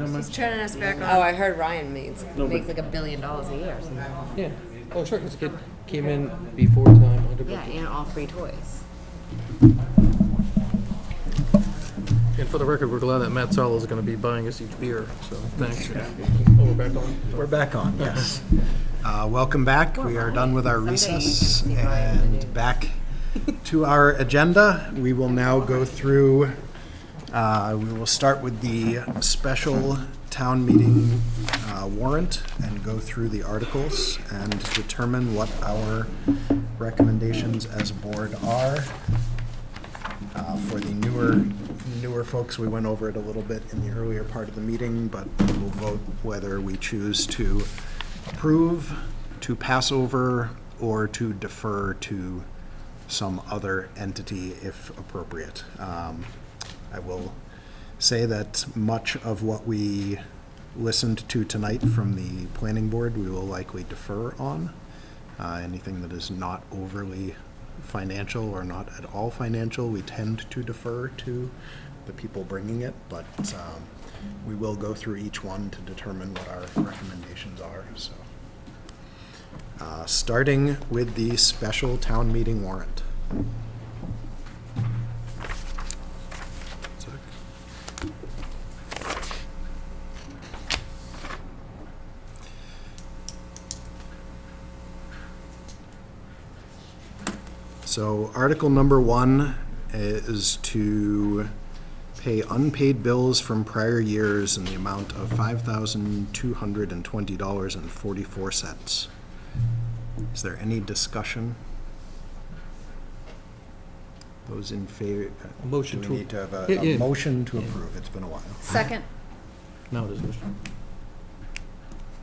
know how much? He's turning us back on. Oh, I heard Ryan makes No, makes but- like $1 billion a year or something. Yeah. Oh, sure, because kid came in before time, under Yeah, budget. and all free toys. And for the record, we're glad that Matt Sala is going to be buying us each beer, so thanks. Oh, we're back on. We're back on, yes. Welcome back. We are done with our Someday you recess can see Ryan in the news. and back to our agenda. We will now go through, we will start with the special town meeting warrant and go through the articles and determine what our recommendations as a board are. For the newer folks, we went over it a little bit in the earlier part of the meeting, but we'll vote whether we choose to approve, to pass over, or to defer to some other entity if appropriate. I will say that much of what we listened to tonight from the planning board, we will likely defer on. Anything that is not overly financial or not at all financial, we tend to defer to the people bringing it, but we will go through each one to determine what our recommendations are. So, starting with the special town meeting warrant. So Article number 1 is to pay unpaid bills from prior years in the amount of $5,220.44. Is there any discussion? Those in favor? Motion Do to- we need to have a Yeah. motion to approve? It's been a while. Second. Now discussion.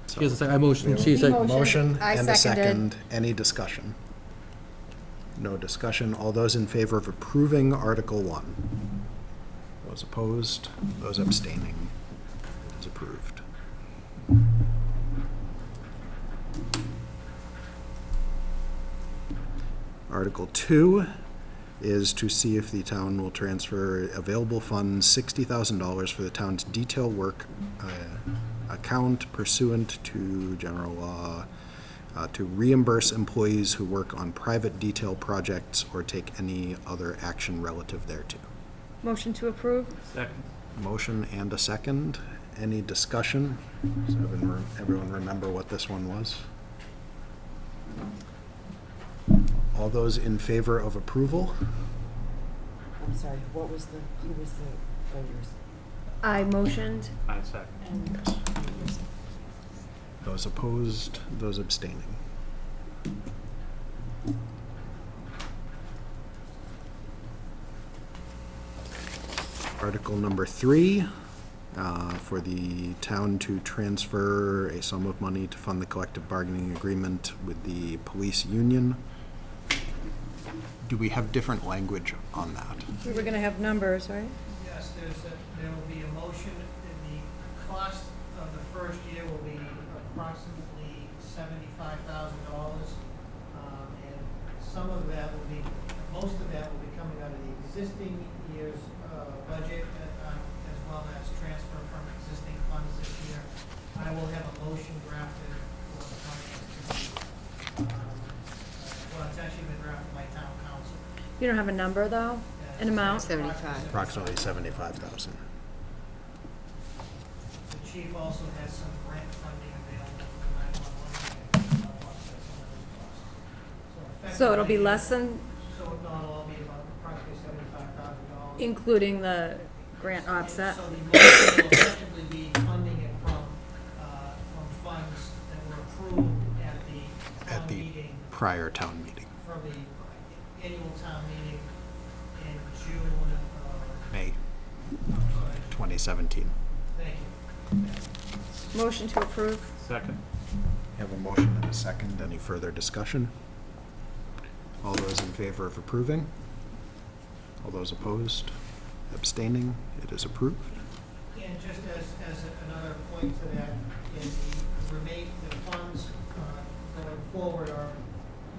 So Yes, I motion, we she have said, a motion I and a seconded. second. Any discussion? No discussion. All those in favor of approving Article 1? Those opposed? Those abstaining? It is approved. Article 2 is to see if the town will transfer available funds, $60,000 for the town's detail work account pursuant to general law, to reimburse employees who work on private detail projects or take any other action relative thereto. Motion to approve? Second. Motion and a second. Any discussion? Does everyone remember what this one was? All those in favor of approval? I'm sorry, who was the voters? I motioned. I second. Yes. Those opposed, those abstaining. Article number 3, for the town to transfer a sum of money to fund the collective bargaining agreement with the police union. Do we have different language on that? We were gonna have numbers, right? Yes, there will be a motion, and the cost of the first year will be approximately $75,000. And some of that will be, most of that will be coming out of the existing year's budget, as well as transfer from existing funds this year. I will have a motion drafted for the finance committee. Well, it's actually been drafted by town council. You don't have a number, though? An amount? 75. Approximately 75,000. The chief also has some grant funding available for the 911 to offset some of those costs. So it'll be effectively, less than, So it'll all be about approximately $75,000. including the grant offset? So the motion will effectively be funding it from funds that were approved at the At town the meeting, prior town meeting, from the annual town meeting in June, May I'm sorry, 2017. thank you. Motion to approve? Second. Have a motion and a second. Any further discussion? All those in favor of approving? All those opposed? Abstaining? It is approved. And just as another point to that, is the funds going forward are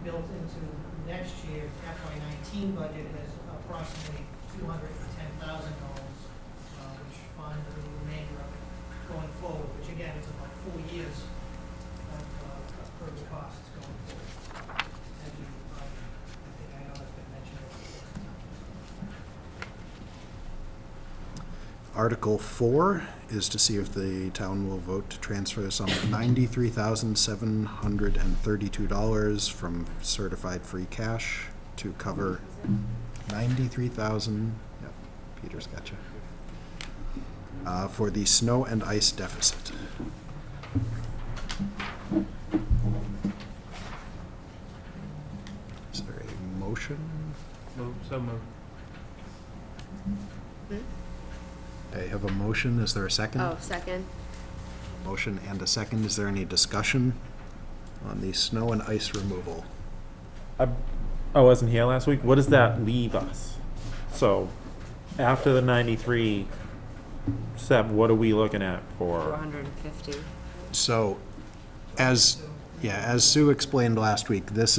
built into next year's FY19 budget as approximately $210,000, which fund the remainder of it guidelines of like 4 years of further costs going forward. As you, I think I know that's been mentioned over the time. Article 4 is to see if the town will vote to transfer the sum of $93,732 from certified free cash to cover 93,000, yep, Peter's got you, for the snow and ice deficit. Is there a motion? So moved. I have a motion. Is there a second? Oh, second. Motion and a second. Is there any discussion on the snow and ice removal? I wasn't here last week. What does that leave us? So, after the 93, Seb, what are we looking at for? 450. So, as Sue explained last week, there's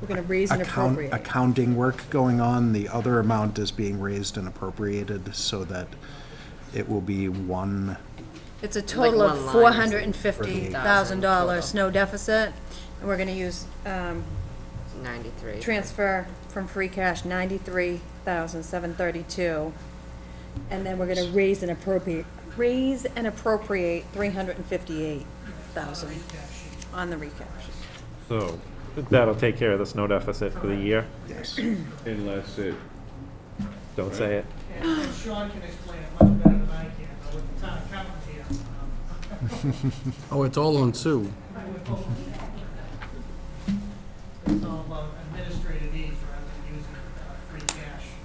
We're gonna raise and appropriate. accounting work going on. The other amount is being raised and appropriated so that it will be one. It's a total Like of one line. $450,000 snow deficit, and we're gonna use, 93. transfer from free cash 93,732. And then we're gonna raise and appropriate 358,000 on the recap sheet. So, that'll take care of the snow deficit for the year? Yes. Unless it, Don't say it. And Sean can explain it much better than I can, but with the town accountant here. Oh, it's all on Sue. It's all about administrative needs rather than using free cash,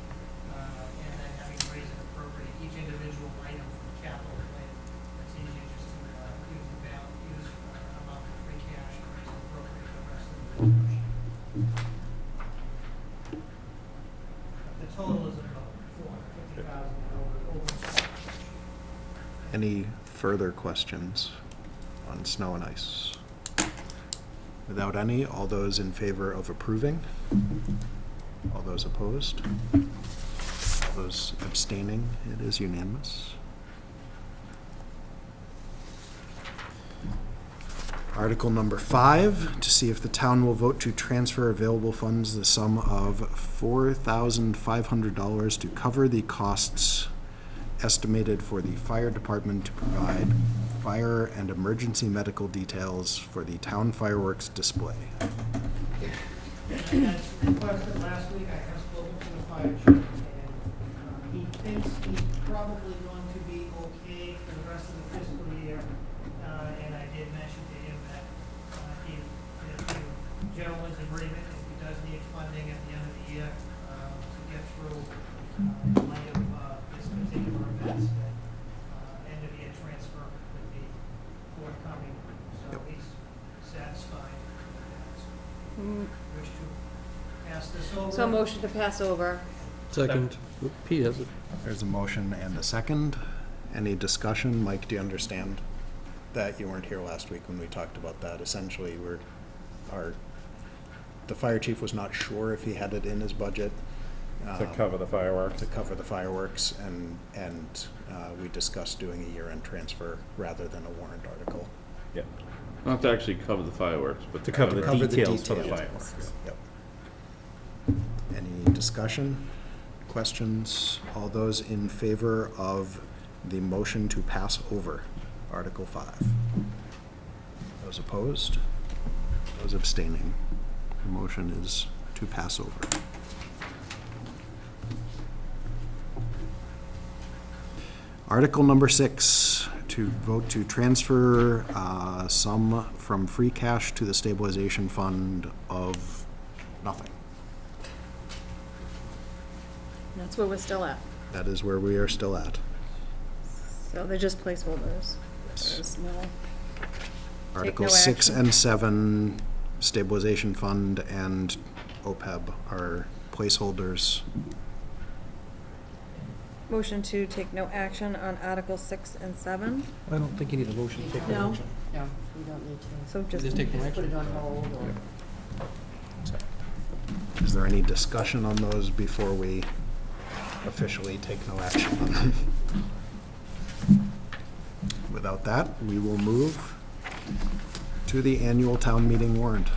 and then having to raise and appropriate each individual item from the capital plan. It's easier just to use the amount for free cash and raise and appropriate the rest of the motion. The total is about $450,000 over. Any further questions on snow and ice? Without any, all those in favor of approving? All those opposed? All those abstaining? It is unanimous. Article number 5, to see if the town will vote to transfer available funds the sum of $4,500 to cover the costs estimated for the fire department to provide fire and emergency medical details for the town fireworks display. As requested last week, I have spoken to the fire chief, and he thinks he's probably going to be okay for the rest of the fiscal year. And I did mention to him that the gentleman's agreement, if he does need funding at the end of the year to get through in light of this particular event, that end of year transfer would be forthcoming. So he's satisfied with that. Wish to pass this over. So a motion to pass over. Second. Oop, Pete has it. There's a motion and a second. Any discussion? Mike, do you understand that? You weren't here last week when we talked about that. Essentially, the fire chief was not sure if he had it in his budget. To cover the fireworks? To cover the fireworks, and we discussed doing a year-end transfer rather than a warrant article. Yeah. not to actually cover the fireworks, but To cover the Cover the details for the details. fireworks. Yep. Any discussion, questions? All those in favor of the motion to pass over Article 5? Those opposed? Those abstaining? The motion is to pass over. Article number 6, to vote to transfer sum from free cash to the stabilization fund of nothing. That's where we're still at. That is where we are still at. So they're just placeholders. Yes. There's no, Article no 6 action. and 7, stabilization fund and OPEB are placeholders. motion to take no action on Article 6 and 7. I don't think you need a motion to take no No. action. No, we don't need to. So just, Just take no Just put action. it on hold or. Is there any discussion on those before we officially take no action on them? without that, we will move to the annual town meeting warrant.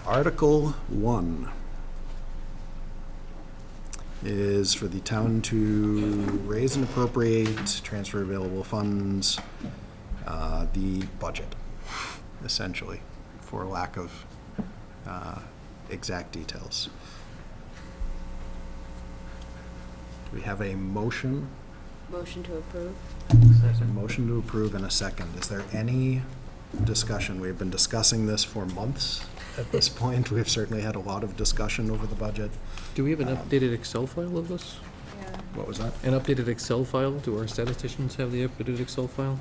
Article 1 is for the town to raise and appropriate, transfer available funds, the budget, essentially, for lack of exact details. Do we have a motion? Motion to approve? Motion to approve in a second. Is there any discussion? We've been discussing this for months at this point. We've certainly had a lot of discussion over the budget. Do we have an updated Excel file of this? Yeah. What was that? An updated Excel file? Do our statisticians have the updated Excel file?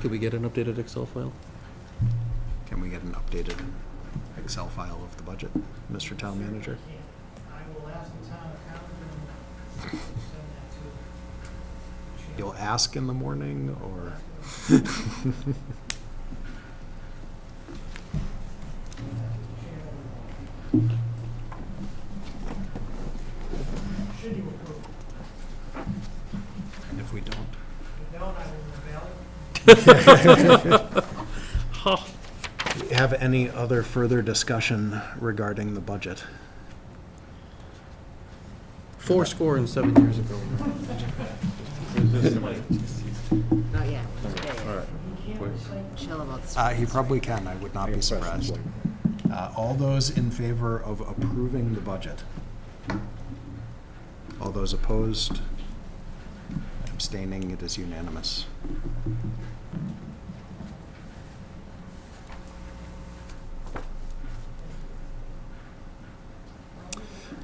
Could we get an updated Excel file? Can we get an updated Excel file of the budget, Mr. Town Manager? I will ask the town accountant and send that to. You'll ask in the morning, or? Should you approve? And if we don't? If you don't, I will rebel. Do we have any other further discussion regarding the budget? 7 years ago. Not yet. Today. All right. Chill about the. He probably can, I would not be surprised. All those in favor of approving the budget? All those opposed? Abstaining, it is unanimous.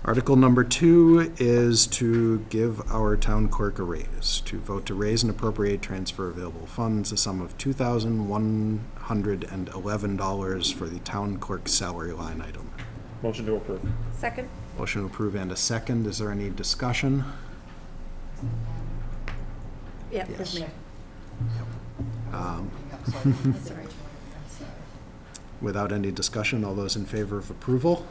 Article number 2 is to give our town clerk a raise. To vote to raise and appropriate transfer available funds, a sum of $2,111 for the town clerk's salary line item. Motion to approve. Second? Motion to approve and a second. Is there any discussion? Yeah, Yes. there's me. Sorry. Without any discussion, all those in favor of approval?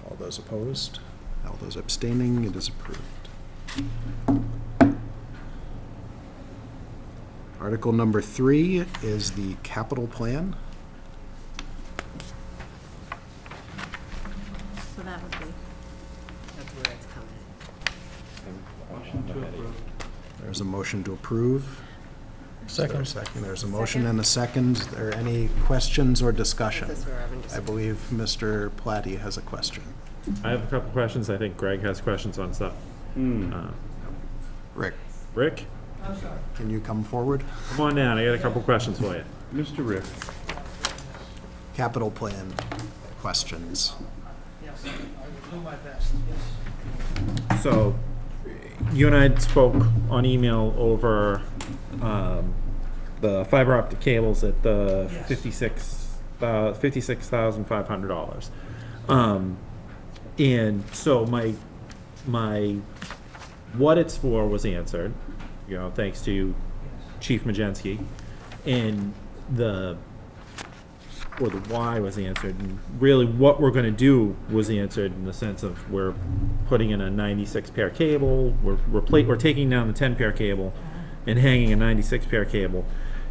All those opposed? All those abstaining? It is approved. Article number 3 is the capital plan. So that would be, That's where it's coming. There's a motion to approve. Second. There's a motion and a second. Is there any questions or discussion? This is where Evan just. I believe Mr. Platty has a question. I have a couple questions. I think Greg has questions on stuff. Rick, Rick, I'm sorry. can you come forward? come on down. I got a couple questions for you. Mr. Rick, Capital plan questions. Yes, I will do my best, yes. So, you and I spoke on email over the fiber optic cables at the Yes. $56,500. And so my what it's for was answered, you know, thanks to Chief Majensky, and the why was answered, and really what we're going to do was answered in the sense of we're putting in a 96 pair cable, we're taking down the 10 pair cable and hanging a 96 pair cable,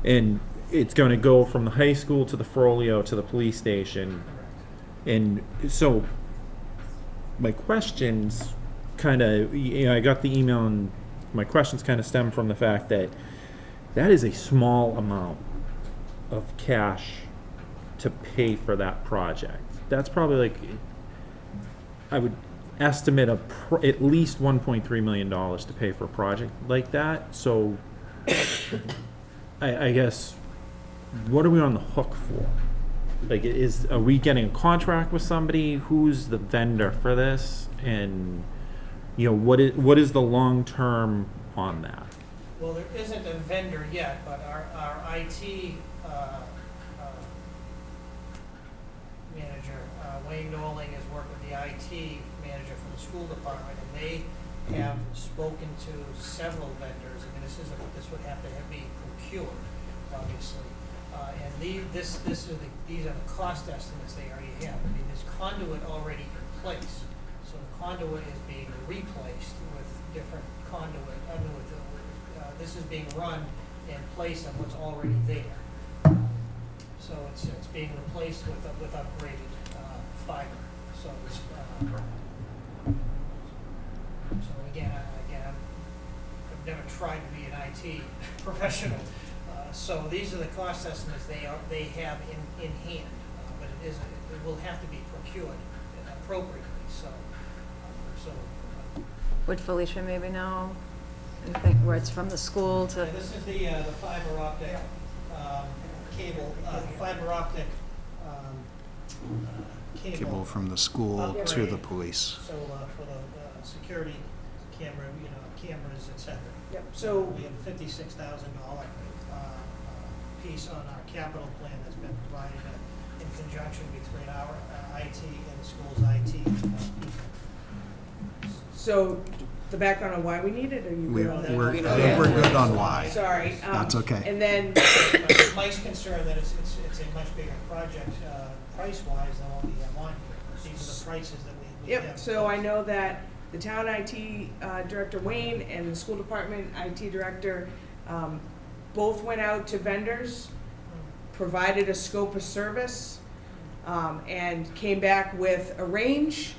and it's going to go from the high school to the Frollo to the police station. And so my questions kind of, you know, I got the email, and my questions kind of stem from the fact that that is a small amount of cash to pay for that project. That's probably like, I would estimate at least $1.3 million to pay for a project like that. So I guess, what are we on the hook for? Like, are we getting a contract with somebody? Who's the vendor for this? And, you know, what is the long term on that? Well, there isn't a vendor yet, but our IT manager, Wayne Noling, has worked with the IT manager for the school department, and they have spoken to several vendors. I mean, this would have to be procured, obviously. These are the cost estimates they already have. I mean, there's conduit already in place. So the conduit is being replaced with different conduit. This is being run in place of what's already there. So it's being replaced with upgraded fiber. So it's, so again, I've never tried to be an IT professional. So these are the cost estimates they have in hand, but it will have to be procured appropriately. Would Felicia maybe know anything where it's from the school to? Yeah, this is the fiber optic cable, fiber optic Cable from the school to the upgrade. police. So for the security cameras, et cetera. Yep, so, We have a $56,000 piece on our capital plan that's been provided in conjunction between our IT and the school's IT people. so the background on why we need it, or you good on that? I think we're good on why. Sorry. That's okay. And then, But Mike's concerned that it's a much bigger project, price-wise than what we have on here. These are the prices that we have. yep, so I know that the town IT director Wayne and the school department IT director both went out to vendors, provided a scope of service, and came back with a range.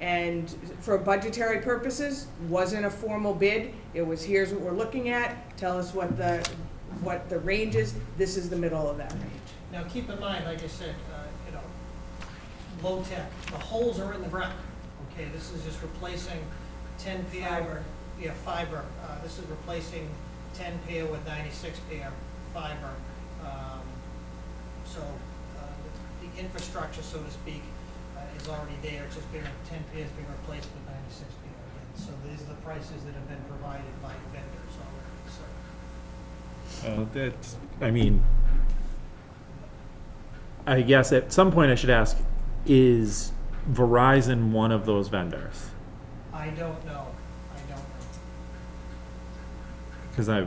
And for budgetary purposes, wasn't a formal bid. It was, here's what we're looking at, tell us what the range is, this is the middle of that range. Now, keep in mind, like I said, low tech, the holes are in the ground, okay? This is just replacing 10 pair. Fiber. Yeah, fiber. This is replacing 10 pair with 96 pair fiber. So the infrastructure, so to speak, is already there. It's just 10 pairs being replaced with 96 pair again. So these are the prices that have been provided by vendors already, so. That's, I mean, I guess at some point I should ask, is Verizon one of those vendors? I don't know. Because I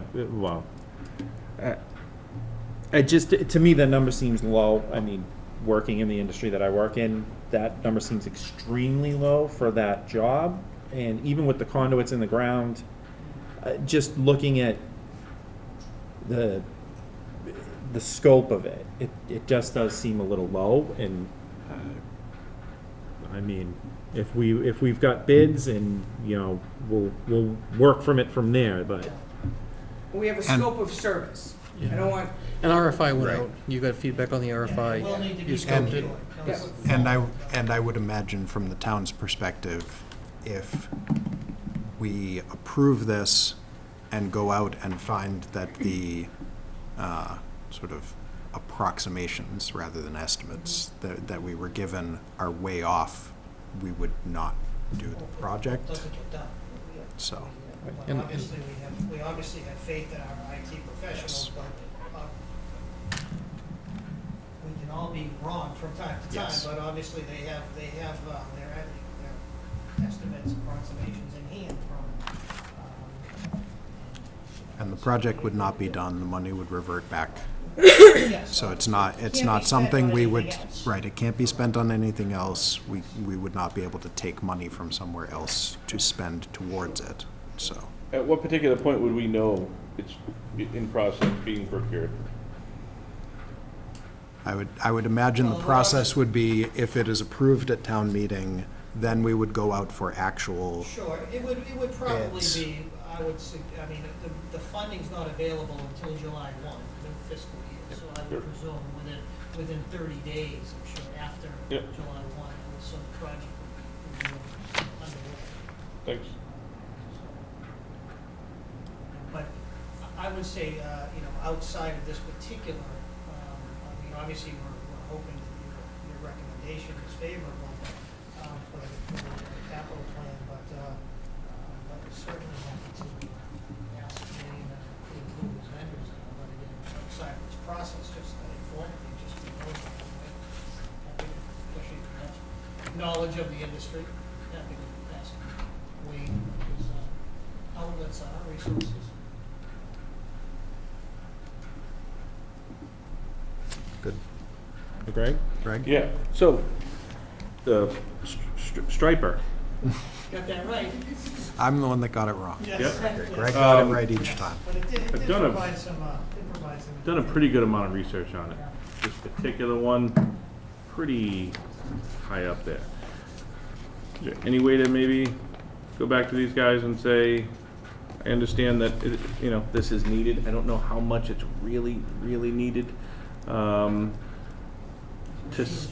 just, to me, that number seems low. I mean, working in the industry that I work in, that number seems extremely low for that job. And even with the conduits in the ground, just looking at the scope of it, it just does seem a little low. And I mean, if we've got bids, and we'll work from it from there. But We have a scope of service. I don't want, An RFI went Right. out. You got feedback on the RFI. Will need to be You scoped it. procured. And I would imagine from the town's perspective, if we approve this and go out and find that the sort of approximations rather than estimates that we were given are way off, we would not do the project. Doesn't get done. So, And- Obviously, we obviously have faith in our IT professionals, Yes. but we can all be wrong from time to time, Yes. but obviously they have their estimates, approximations in hand from. and the project would not be done, the money would revert back. Yes, So it's obviously. not Can't be spent something on we would, anything else. right, it can't be spent on anything else. We would not be able to take money from somewhere else to spend towards it, so. At what particular point would we know it's in process being procured? I would imagine the Well, process would be, if it is approved at town meeting, then we would go out for actual, Sure, it would probably Bids. be, I mean, the funding's not available until July 1, new fiscal year. So I Sure. would presume within 30 days, I'm sure, after Yep. July 1, so the project would be underway. Thanks. But I would say, outside of this particular, I mean, obviously, we're hoping that your recommendation is favorable for the capital plan, but certainly happy to ascertain who those vendors are. But again, outside of this process, just informally, just to know, happy to, especially if you have knowledge of the industry, happy to ask Wayne his outlets are, resources. Greg? Greg? Yeah, so, the striper, Got that right. I'm the one that got it wrong. Yes. Greg got it right each time. But it did I've done a- provide some, did provide some. done a pretty good amount of research on it. This particular one, pretty high up there. Is there any way to maybe go back to these guys and say, I understand that, this is needed. I don't know how much it's really, really needed. It's used.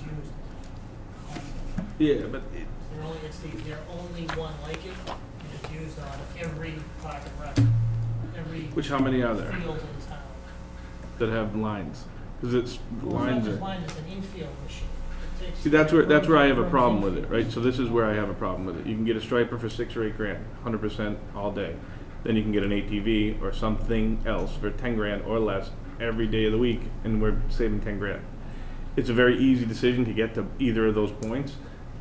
Yeah, but They're only one like it, and it's used on every park and rec, every how many are there field in town. that have lines? Because it's Well, it's not lines just are. lines, it's an infield machine. It takes See, that's where I have a from problem with infield. it, right? So this is where I have a problem with it. You can get a striper for $6 or $8 grand, 100% all day. Then you can get an ATV or something else for 10 grand or less every day of the week, and we're saving 10 grand. It's a very easy decision to get to either of those points.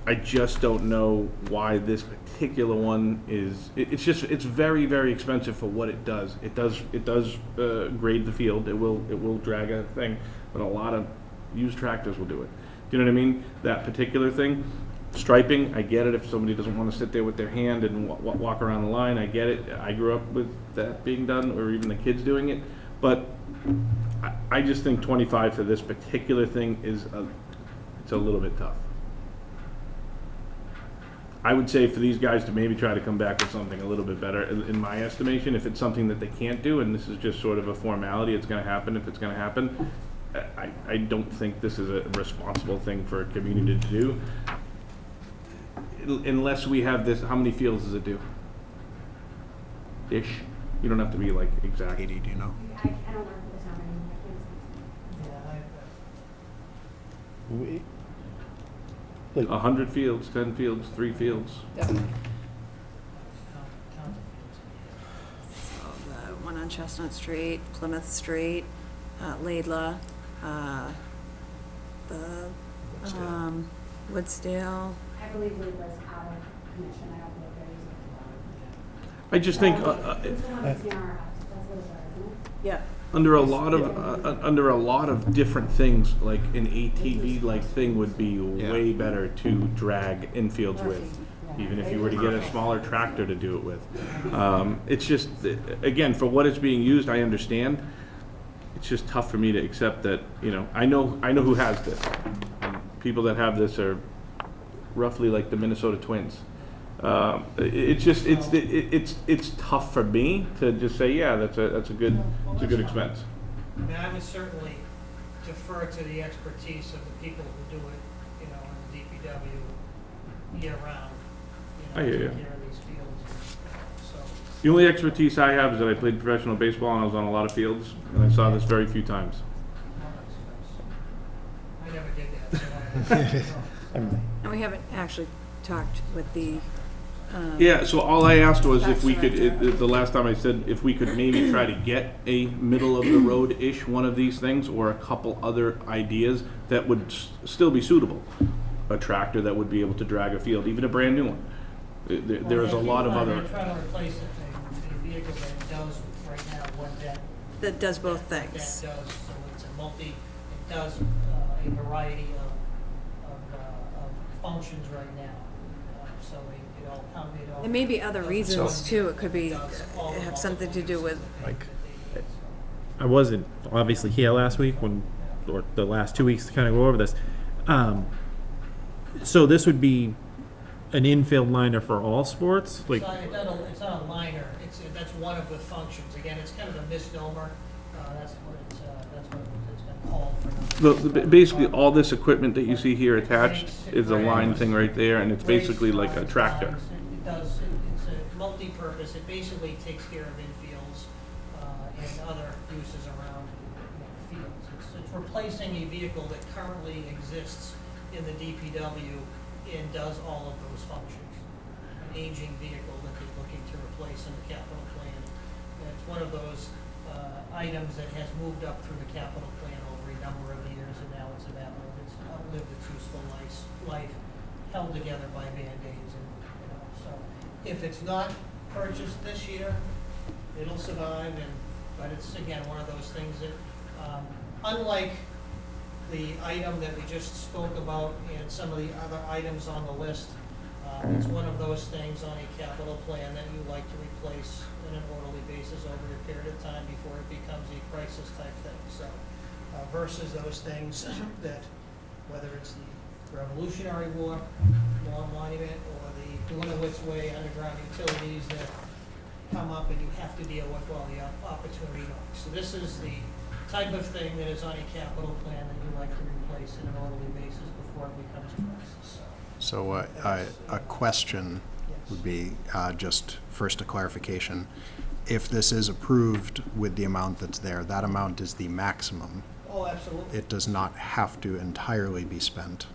I just don't know why this particular one is. It's very, very expensive for what it does. It does grade the field. It will drag a thing, but a lot of used tractors will do it. Do you know what I mean? That particular thing, striping. I get it if somebody doesn't want to sit there with their hand and walk around the line. I get it. I grew up with that being done, or even the kids doing it. But I just think 25 for this particular thing it's a little bit tough. I would say for these guys to maybe try to come back with something a little bit better, in my estimation. If it's something that they can't do, and this is just sort of a formality, it's going to happen if it's going to happen. I don't think this is a responsible thing for a community to do. Unless we have this, how many fields does it do? Ish. You don't have to be like exact. 80, do you know? I don't work for the town anymore, I can't speak. Yeah, 100 fields, 10 fields, 3 fields. count the So the one on Chestnut Street, Plymouth Street, Laidlaw, the, Woodsdale. I believe Lee was out of commission, I don't know if they're using it. I just think It's the one that's near our house, that's what it's, isn't it? Yeah. under a lot of different things, like an ATV like thing would be way better to drag infields with, even if you were to get a smaller tractor to do it with. It's just, again, for what it's being used, I understand. It's just tough for me to accept that, I know who has this. People that have this are roughly like the Minnesota Twins. It's tough for me to just say, yeah, that's a good expense. I mean, I would certainly defer to the expertise of the people who do it, in the DPW year round, I hear you. take care of these fields, so. The only expertise I have is that I played professional baseball and I was on a lot of fields, and I saw this very few times. I never did that, so I don't know. And we haven't actually talked with the, Yeah, so all I asked was if That's we what I could, did. the last time I said, if we could maybe try to get a middle-of-the-road-ish one of these things, or a couple other ideas that would still be suitable. A tractor that would be able to drag a field, even a brand-new one. There is a lot of other, They're trying to replace a vehicle that does right now what that does both that things. does, so it's it does a variety of functions right now. So it all There may be other does reasons one- too. It could be, does all the have something to do with, Like, I wasn't obviously here last week or the last 2 weeks to kind of go over this. So this would be an infield liner for all sports? Like, It's not a liner, that's one of the functions. Again, it's kind of a misnomer. That's what it's been called for. basically, all this equipment that you see here attached is a line thing right there, and it's basically like a tractor. It does, it's a multi-purpose. It basically takes care of infields and other uses around fields. It's replacing a vehicle that currently exists in the DPW and does all of those functions. An aging vehicle that they're looking to replace in the capital plan. And it's one of those items that has moved up through the capital plan over a number of years, and now it's it's outlived its useful life, held together by Band-Aids, and, so if it's not purchased this year, it'll survive, but it's, again, one of those things that, unlike the item that we just spoke about and some of the other items on the list, it's one of those things on a capital plan that you like to replace on an orderly basis over a period of time before it becomes a crisis type thing. So versus those things that, whether it's the Revolutionary War Monument or the Glenowitz Way underground utilities that come up and you have to deal with while the opportunity knocks. So this is the type of thing that is on a capital plan that you like to replace on an orderly basis before it becomes a crisis. So a question would be, just first a clarification. If this is approved with the amount that's there, that amount is the maximum. Oh, absolutely. It does not have to entirely be spent.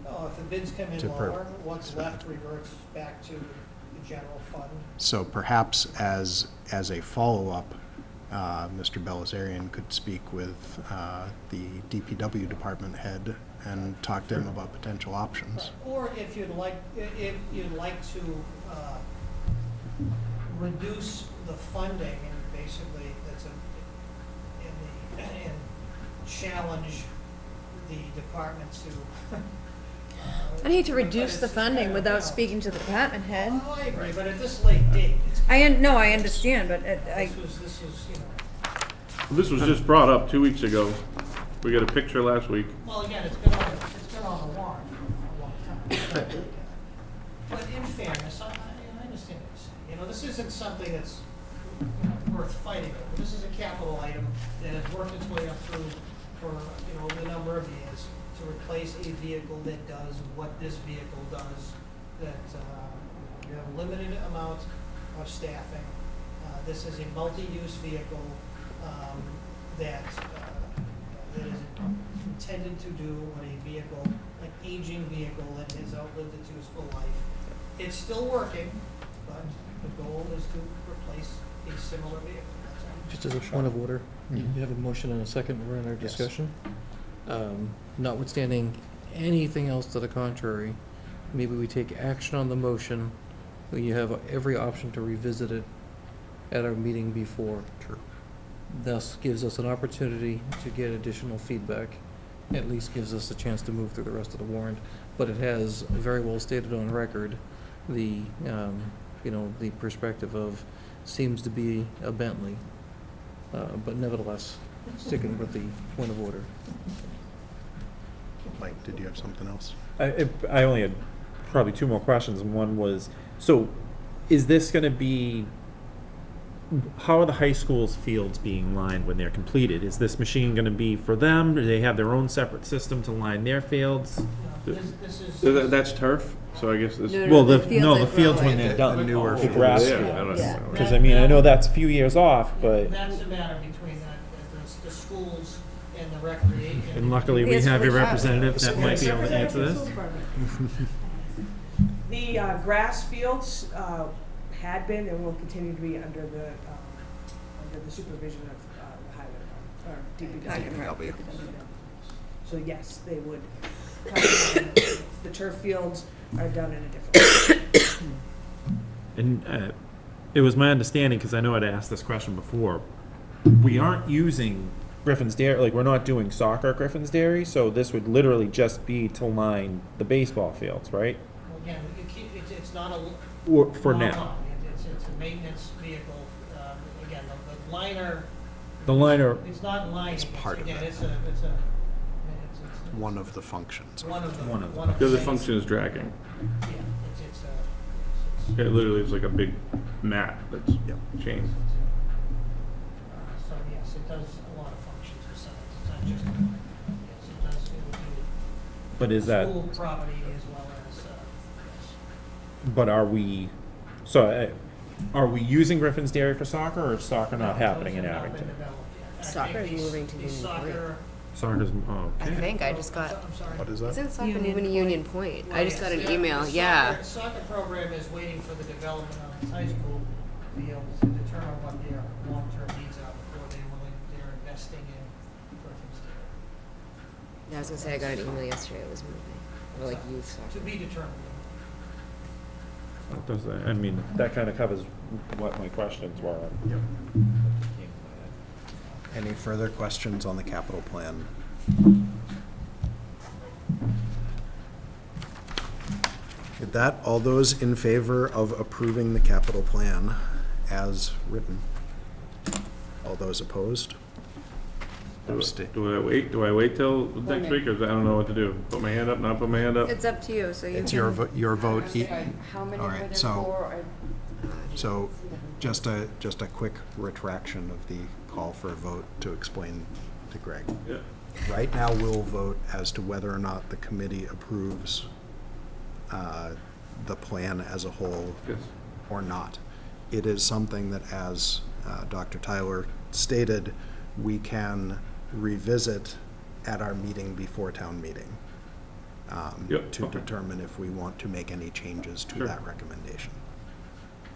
Oh, if the bids come in To lower, what's left reverts back to the general fund. So perhaps as a follow-up, Mr. Belisarian could speak with the DPW department head and talk to him about potential options. Or if you'd like to reduce the funding and basically and challenge the department to. I need to but reduce the it's- funding yeah, without yeah. speaking to the department head. Oh, I agree, but at this late date, it's. No, I understand, but This was, you know, This was just brought up 2 weeks ago. We got a picture last week. well, again, it's been on the warrant for a long time. But in fairness, I understand what you're saying. You know, this isn't something that's, you know, worth fighting over. This is a capital item that has worked its way up through for, you know, a number of years to replace a vehicle that does what this vehicle does, that, you have a limited amount of staffing. This is a multi-use vehicle, that is intended to do what a vehicle, an aging vehicle that has outlived its useful life. It's still working, but the goal is to replace a similar vehicle. That's all. Just as a point of order, you have a motion and a second, we're in our Yes. discussion. Notwithstanding anything else to the contrary, maybe we take action on the motion, but you have every option to revisit it at our meeting before. True. Thus gives us an opportunity to get additional feedback, at least gives us a chance to move through the rest of the warrant. But it has very well stated on record, the, the perspective of, seems to be a Bentley. But nevertheless, sticking with the point of order. Mike, did you have something else? I only had probably two more questions, and one was, so is this gonna be, how are the high school's fields being lined when they're completed? Is this machine gonna be for them? Do they have their own separate system to line their fields? This is. That's turf, so I guess this. No, Well, the the, fields no, are the fields when growing. they're done. The newer The fields. grass Yeah, I field. don't Yeah. know. Because I mean, I know that's a few years off, but, That's a matter between the schools and the recreation. and luckily we Yes, have a we have. representative that might be able to answer this. The grass fields had been and will continue to be under the supervision of the highway department, or DPW. So yes, they would. The turf fields are done in a different way. And it was my understanding, because I know I'd asked this question before, we aren't using Griffin's Dairy, like, we're not doing soccer at Griffin's Dairy, so this would literally just be to line the baseball fields, right? Again, it's not a. Or for long now. line. It's a maintenance vehicle. Again, the liner. The liner, It's not lining. It's part of again, it. It's One of the functions. one of the. One of them. one of Because the things. function is dragging. Yeah, it's It literally is like a big mat that's Yep. chained. so yes, it does a lot of functions besides, it's not just, yes, it does, it would do but is that, school property as well as, yes. but are we, so are we using Griffin's Dairy for soccer, or is soccer not happening in Those have not been Abington? developed yet. I Soccer think is the- moving to the Union Point. soccer- Soccer's, oh, I okay. think I just got, I'm sorry. What is that? isn't soccer Union moving to Union Point? I just got an Yes, email, the yeah. Soccer program is waiting for the development of its high school to be able to determine what their long-term needs are before they're investing in Griffin's Dairy. Yeah, I was gonna say, I got an email yesterday, it was moving, or like youth To soccer. be determined. Does that, I mean, that kind of covers what my questions were. Yep. Any further questions on the capital plan? that, all those in favor of approving the capital plan as written? All those opposed? Abstain. Do I wait? Do I wait till next week, or I don't know what to do? Put my hand up, not put my hand up? It's up to you, so you can. It's your vote. How many All were right, there so- for? So, just a quick retraction of the call for a vote to explain to Greg. Yeah. Right now, we'll vote as to whether or not the committee approves the plan as a whole Yes. or not. It is something that, as Dr. Tyler stated, we can revisit at our meeting before town meeting Yep, to okay. determine if we want to make any changes to Sure. that recommendation.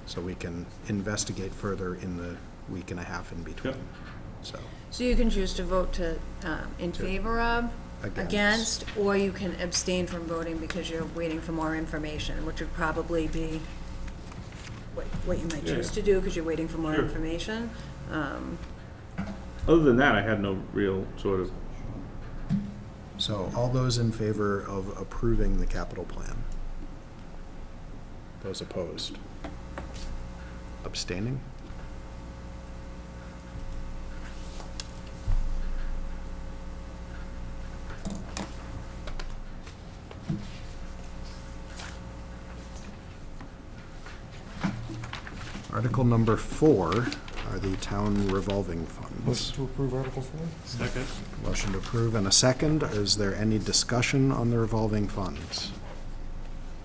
So we can investigate further in the week and a half in between. Yep. So you can choose to vote to, in favor of, against, or you can abstain from voting because you're waiting for more information, which would probably be what you might Yeah. choose to do, because you're waiting for more Sure. information. Other than that, I had no real sort of, So all those in favor of approving the capital plan? Those opposed? Abstaining? Article number 4 are the town revolving funds. Motion to approve Article 4? second. Motion to approve and a second. Is there any discussion on the revolving funds?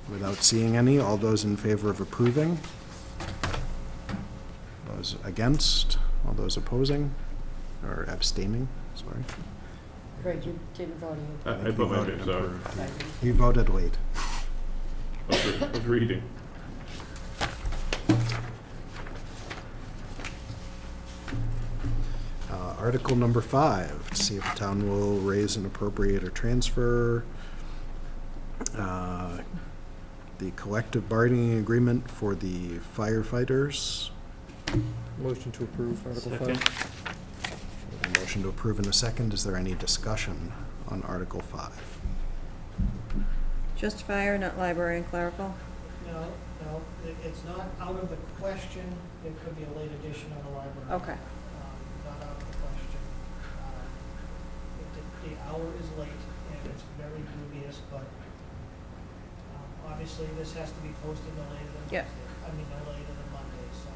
Without seeing any, all those in favor of approving? Those against? All those opposing? Or abstaining, sorry? Greg, you didn't vote, you. I think put you my, voted sorry, approved. You voted late. I was reading. Article number 5, to see if the town will raise and appropriate or transfer the collective bargaining agreement for the firefighters. Motion to approve Article Second. 5? A motion to approve in a second. Is there any discussion on Article 5? Just fire, not library and clerical? No, it's not out of the question, there could be a late addition on the library. Okay. Not out of the question. The hour is late, and it's very dubious, but obviously this has to be posted no later than Yeah. Wednesday. I mean, no later than Monday, so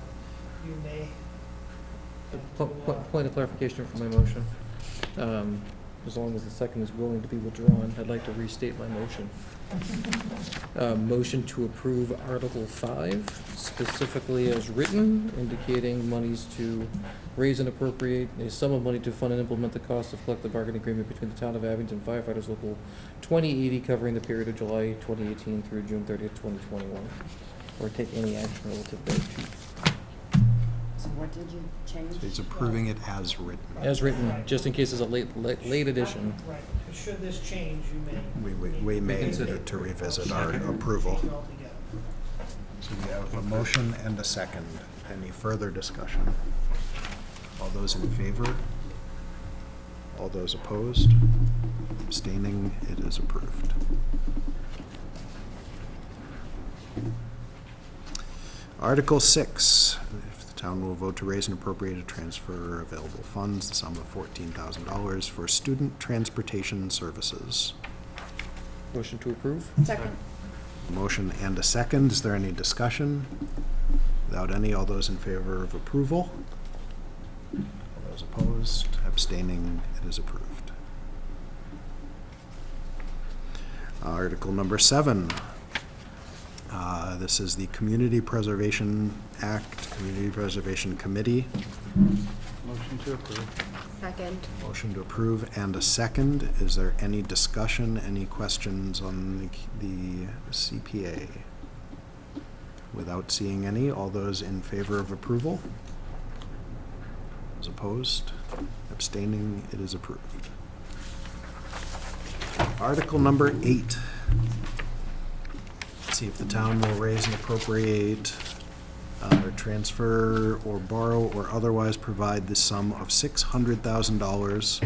you may Point of clarification for my motion. As long as the second is willing to be withdrawn, I'd like to restate my motion. Motion to approve Article 5, specifically as written, indicating monies to raise and appropriate a sum of money to fund and implement the cost of collective bargaining agreement between the Town of Abington firefighters local 2080 covering the period of July 2018 through June 30th, 2021, or take any action relative thereto. So what did you change? So he's approving it as written. As written, just in case it's a late addition. Right, should this change, you may. We may Consider. need to revisit our approval. Change altogether. So we have a motion and a second. Any further discussion? All those in favor? All those opposed? Abstaining? It is approved. Article 6, if the town will vote to raise and appropriate a transfer available funds, the sum of $14,000 for student transportation services. Motion to approve? Second. Motion and a second. Is there any discussion? Without any, all those in favor of approval? All those opposed? Abstaining? It is approved. Article number 7. This is the Community Preservation Act, Community Preservation Committee. Motion to approve. Second. Motion to approve and a second. Is there any discussion, any questions on the CPA? Without seeing any, all those in favor of approval? Those opposed? Abstaining? It is approved. Article number 8. See if the town will raise and appropriate, or transfer, or borrow, or otherwise provide the sum of $600,000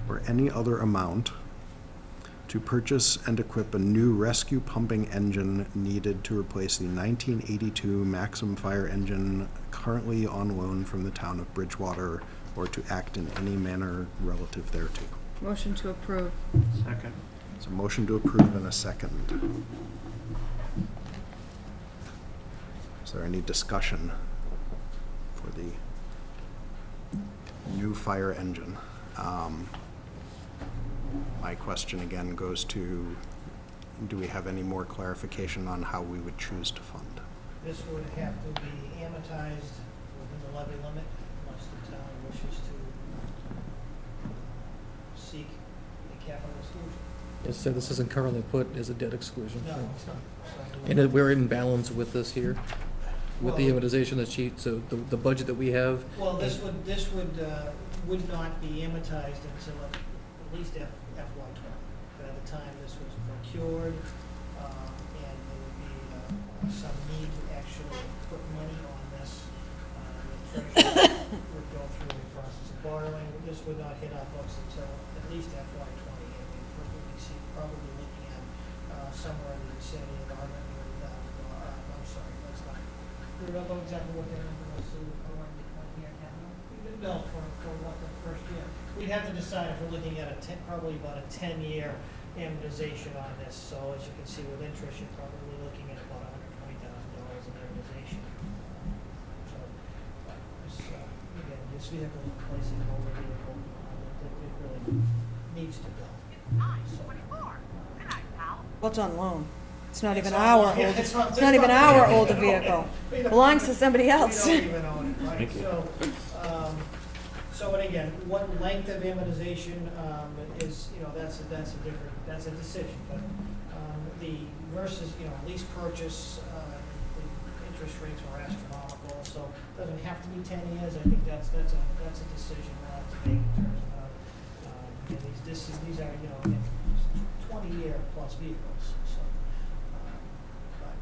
or any other amount to purchase and equip a new rescue pumping engine needed to replace the 1982 Maxim fire engine currently on loan from the town of Bridgewater, or to act in any manner relative thereto. Motion to approve. Second. There's a motion to approve and a second. Is there any discussion for the new fire engine? My question again goes to, do we have any more clarification on how we would choose to fund? This would have to be amortized within the levy limit unless the town wishes to seek a capital exclusion. As I said, this isn't currently put as a debt exclusion. No, it's not. So- And we're in balance with this here, with the amortization that she, so the budget that we have. Well, this would not be amortized until at least FY '20. By the time this was procured, and there would be some need to actually put money on this, the treasurer would go through the process of borrowing. This would not hit our books until at least FY '20, and we would be probably looking at somewhere in the vicinity of $100 million. I'm sorry, that's not. Do you remember exactly what that number was? No, for what, the first year. We'd have to decide if we're looking at probably about a 10-year amortization on this. So as you can see with interest, you're probably looking at about $120,000 in amortization. So, again, this vehicle is replacing an older vehicle that it really needs to go. So, What's on loan? It's not even It's on our loan. Yeah, old, it's not- it's not even our we older don't own it. vehicle. We don't- Belongs to somebody else. We don't even own it, right? Thank you. So, and again, what length of amortization, is, that's a decision, but, the versus, lease purchase, the interest rates are astronomical, so it doesn't have to be 10 years. I think that's a decision we'll have to make in terms of, and these are, 20-year plus vehicles, so, but,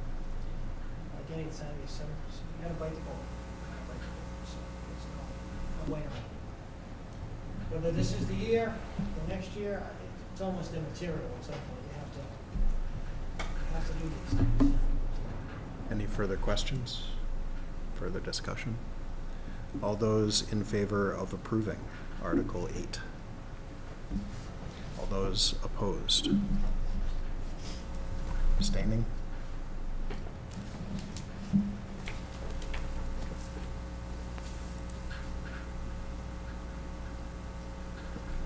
like any time, you gotta bite the bullet. So it's no way around it. Whether this is the year, the next year, it's almost immaterial at some point. You have to do these things. Any further questions? Further discussion? All those in favor of approving Article 8? All those opposed? Abstaining?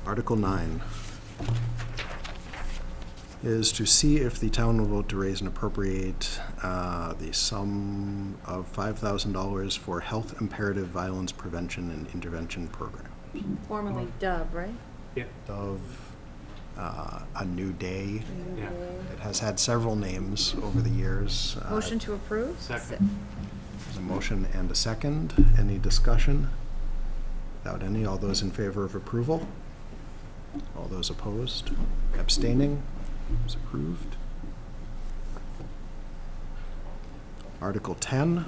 Article 9 is to see if the town will vote to raise and appropriate the sum of $5,000 for health imperative violence prevention and intervention program. Formerly Dove, right? Of A New Day. It has had several names over the years. Motion to approve? Second. There's a motion and a second. Any discussion? Without any, all those in favor of approval? All those opposed? Abstaining? Is approved. Article 10,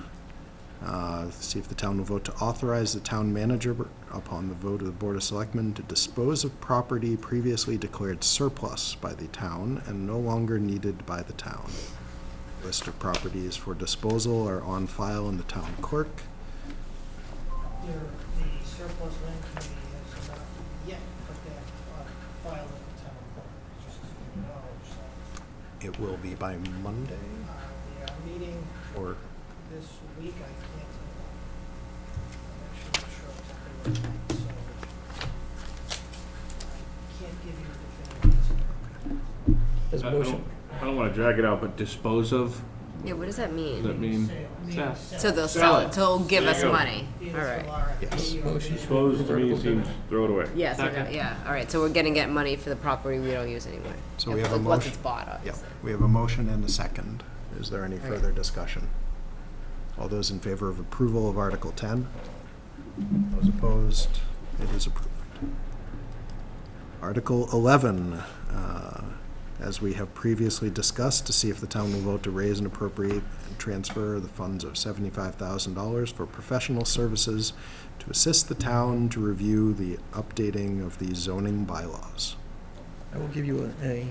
see if the town will vote to authorize the town manager upon the vote of the Board of Selectmen to dispose of property previously declared surplus by the town and no longer needed by the town. List of properties for disposal are on file in the town clerk. The surplus land committee has not yet put that file in the town clerk, just so you know, so. It will be by Monday We are meeting or this week, I can't, I'm actually not sure exactly what night, so I can't give you a definitive answer. There's a motion. I don't wanna drag it out, but dispose of, Yeah, what does that mean? does that mean? Sale. So they'll Sell sell it. it, so they'll give There us you go. money. Either All from right. Yes. RFP or Motion. maybe- Dispose to me seems throw it away. Yeah, so, yeah, all right, so we're gonna get money for the property we don't use anymore. So we have a Once motion. it's bought, Yep, obviously. we have a motion and a second. Is there any Okay. further discussion? All those in favor of approval of Article 10? Those opposed? It is approved. Article 11, as we have previously discussed, to see if the town will vote to raise and appropriate and transfer the funds of $75,000 for professional services to assist the town to review the updating of the zoning bylaws. I will give you a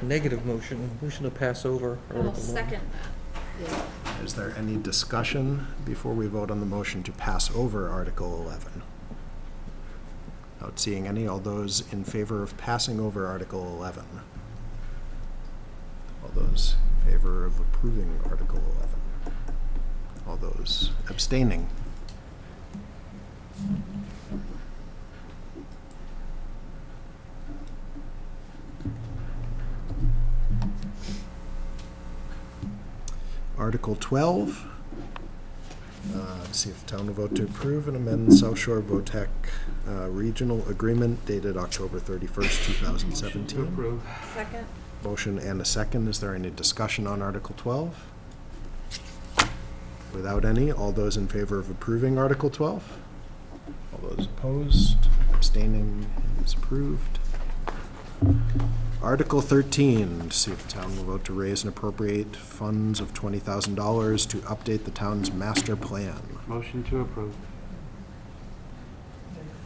negative motion, motion to pass over I'll Article 1. second that. Is there any discussion before we vote on the motion to pass over Article 11? Not seeing any. All those in favor of passing over Article 11? All those in favor of approving Article 11? All those abstaining? Article 12, see if the town will vote to approve and amend South Shore VOTEC Regional Agreement dated October 31st, 2017. Approve. Second? Motion and a second. Is there any discussion on Article 12? Without any, all those in favor of approving Article 12? All those opposed, abstaining, it is approved. Article 13, to see if the town will vote to raise and appropriate funds of $20,000 to update the town's master plan. Motion to approve.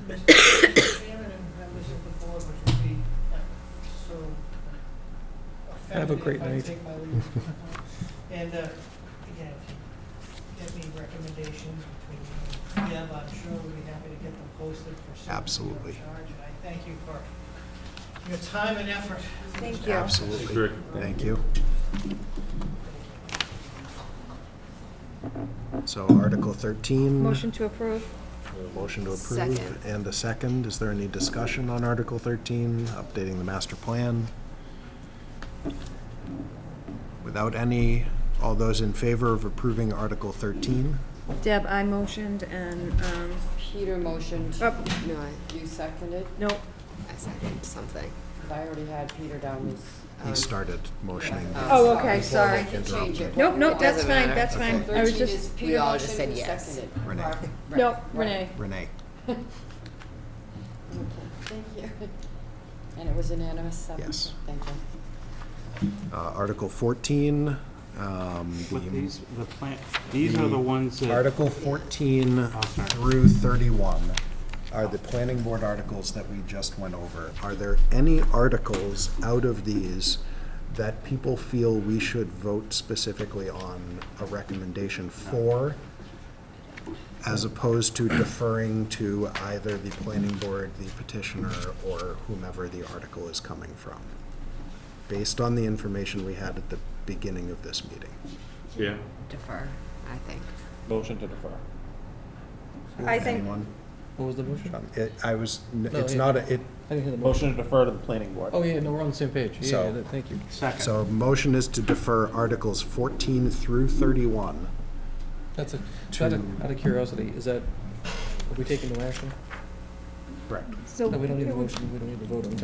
Mr. Chairman and members of the board, which would be so Have a offended great if I night. take my leave. And again, if you get me recommendations between you and Deb, I'm sure we'll be happy to get them posted for someone Absolutely. in charge. And I thank you for your time and effort. Thank you. Absolutely. Thank you. So Article 13. Motion to approve? A motion to approve Second. and a second. Is there any discussion on Article 13, updating the master plan? Without any, all those in favor of approving Article 13? Deb, I motioned and, Peter motioned. Oh. No, you seconded? no, I seconded something. But I already had Peter down as. He started motioning. Oh, okay, sorry. I can change it. Nope, nope, that's Doesn't fine, matter. that's fine. I was 13 just, is Peter We all motioned just said and yes. seconded. Renee. Right. no, Right. Renee. Renee. Okay, thank you. And it was unanimous, seven? Yes. Thank you. Article 14. But these are the ones that. Article 14 sorry. through 31 are the planning board articles that we just went over. Are there any articles out of these that people feel we should vote specifically on a recommendation for, as opposed to deferring to either the planning board, the petitioner, or whomever the article is coming from, based on the information we had at the beginning of this meeting? Yeah. Defer, I think. Motion to defer. I think, Anyone? What was the motion? It's yeah. not, I didn't hear the motion. Motion to defer to the planning board. Oh, yeah, no, we're on the same page. Yeah, So- yeah, thank you. Second. so motion is to defer Articles 14 through 31. That's it. Out of curiosity, is that, are we taking no action? Correct. so. No, we don't need a motion, we don't need to vote on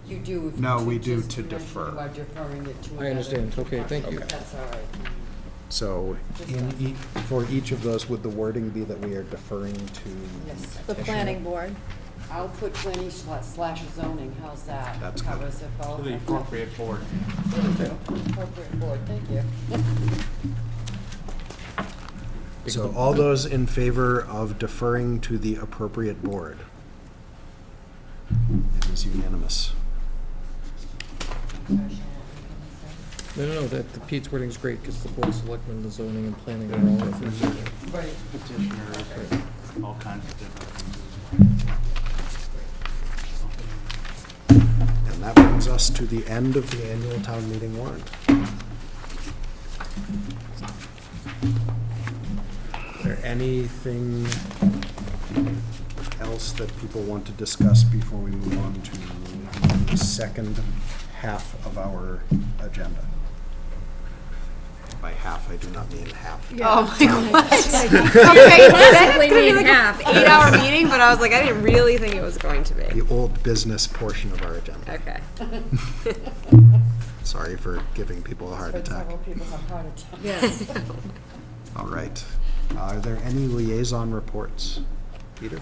that. You do. if No, you we do just to mention defer. You are deferring it to another. I understand. Okay, thank you. Okay. That's all right. So for each of those, would the wording be that we are deferring to? Yes. The planning board. I'll put planning slash zoning, how's that? That's good. Covers it both. To the appropriate board. Appropriate board, thank you. So all those in favor of deferring to the appropriate board? It is unanimous. No, that, the Pete's wording's great, because the board of selectmen, the zoning and planning are all referenced. Right. Petitioners, all kinds of different things. And that brings us to the end of the annual town meeting warrant. Is there anything else that people want to discuss before we move on to the second half of our agenda? By half, I do not mean half. Oh my god. Basically mean half. 8-hour meeting, but I was like, I didn't really think it was going to be. The old business portion of our agenda. Okay. Sorry for giving people a heart But attack. several people have heart attacks. Yes. All right. Are there any liaison reports? Peter?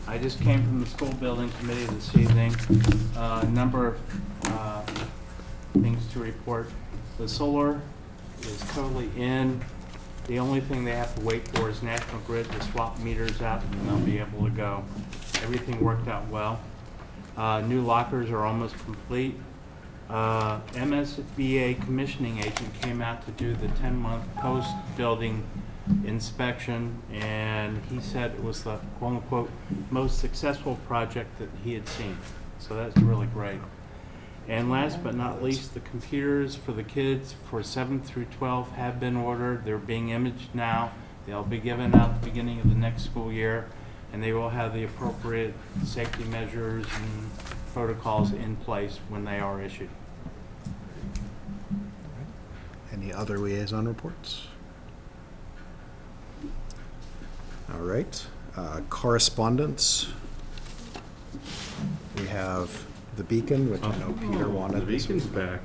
I just came from the school building committee this evening. A number of things to report. The solar is totally in. The only thing they have to wait for is National Grid to swap meters out, and then they'll be able to go. Everything worked out well. New lockers are almost complete. MSBA commissioning agent came out to do the 10-month post-building inspection, and he said it was the quote-unquote most successful project that he had seen. So that's really great. And last but not least, the computers for the kids for 7th through 12th have been ordered. They're being imaged now. They'll be given out at the beginning of the next school year, and they will have the appropriate safety measures and protocols in place when they are issued. Any other liaison reports? All right, correspondence. We have the Beacon, which I know Peter wanted. The Beacon's back.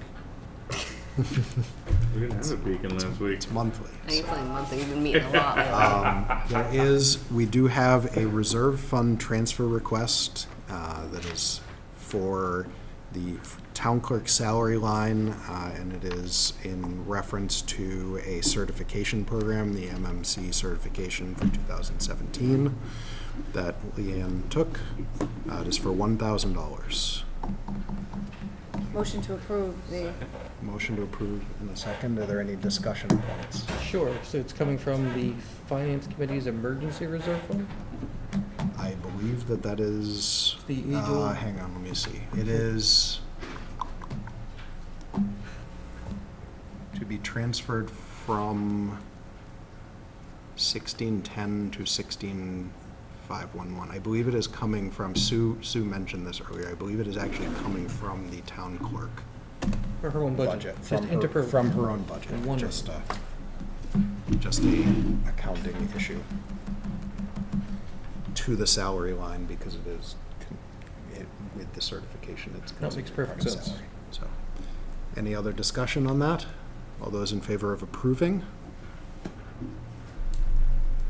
We didn't have a Beacon last week. It's monthly. I think it's like monthly, we've been meeting a lot. We do have a reserve fund transfer request that is for the town clerk salary line, and it is in reference to a certification program, the MMC certification for 2017 that Leanne took. It is for $1,000. Motion to approve the, Motion to approve in a second. Are there any discussion points? Sure, so it's coming from the Finance Committee's Emergency Reserve Fund? I believe that is, The Eagle- hang on, let me see. It is to be transferred from 1610 to 16511. I believe it is coming from, Sue mentioned this earlier, I believe it is actually coming from the town clerk For her own budget? from Just her, from her own budget. Wonderful. Just a accounting issue to the salary line because it is with the certification. It's That makes considered perfect part of sense. salary. So, any other discussion on that? All those in favor of approving?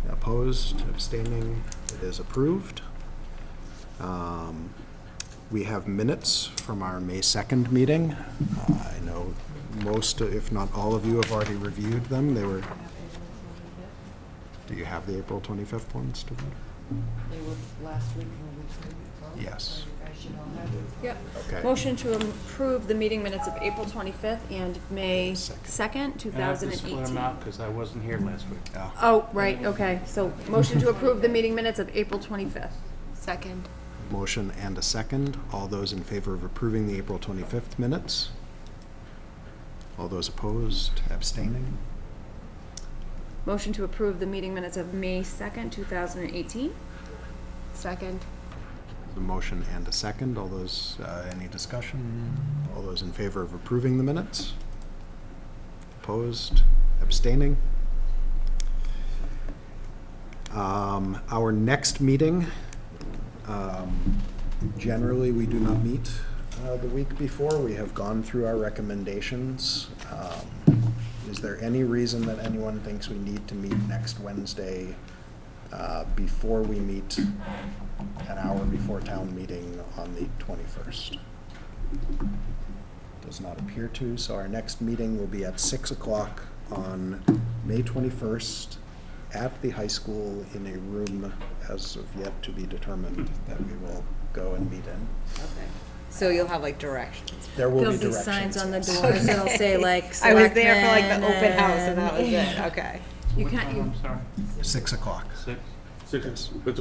Opposed, abstaining, it is approved. We have minutes from our May 2nd meeting. I know most, if not all of you have already reviewed them. They were, do you have the April 25th ones to vote? They were last week and the week before. Yes. You guys should all have it. yep. Okay. Motion to approve the meeting minutes of April 25th and May Second. 2nd, And I have to split 2018. them out because I wasn't here last week. Oh, right, okay. So motion to approve the meeting minutes of April 25th. Second. Motion and a second. All those in favor of approving the April 25th minutes? All those opposed, abstaining? Motion to approve the meeting minutes of May 2nd, 2018. Second. The motion and a second. All those, any discussion? All those in favor of approving the minutes? Opposed, abstaining? Our next meeting, generally, we do not meet the week before. We have gone through our recommendations. Is there any reason that anyone thinks we need to meet next Wednesday before we meet an hour before town meeting on the 21st? Does not appear to, so our next meeting will be at 6 o'clock on May 21st at the high school in a room as of yet to be determined that we will go and meet in. Okay. So you'll have like directions. There will There'll be be directions. signs on the yes. doors that'll say like I was there for like the selectmen open house and that was and- it, okay. You What can't, time, you, I'm sorry. 6 o'clock. 6?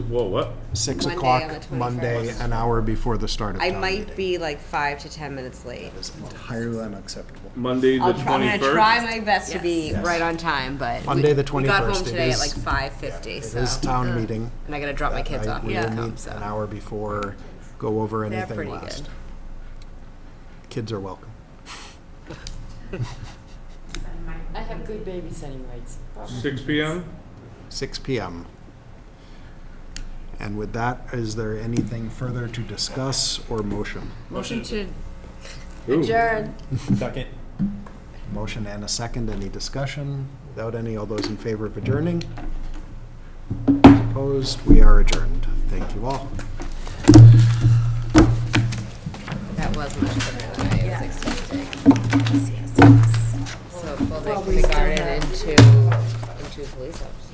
Whoa, what? 6 Monday o'clock, on the 21st. Monday, an hour before the start of I town might meeting. be like 5 to 10 minutes late. That is entirely unacceptable. Monday the I'm gonna 21st? try my best to be Yes. right on time, but Monday the we got 21st, home it today at is- like 5:50, It so. is town meeting. And I gotta drop my That kids night. off We and will come, meet so. an hour before, go over They're anything pretty last. good. Kids are welcome. I have good babysitting rights. 6 p.m.? 6 p.m. And with that, is there anything further to discuss or motion? motion to Ooh. adjourn. Second. Motion and a second. Any discussion? Without any, all those in favor of adjourning? Opposed? We are adjourned. Thank you all. That was much quicker than I was expecting. So full day Well, we still kindergarten have- into police officer.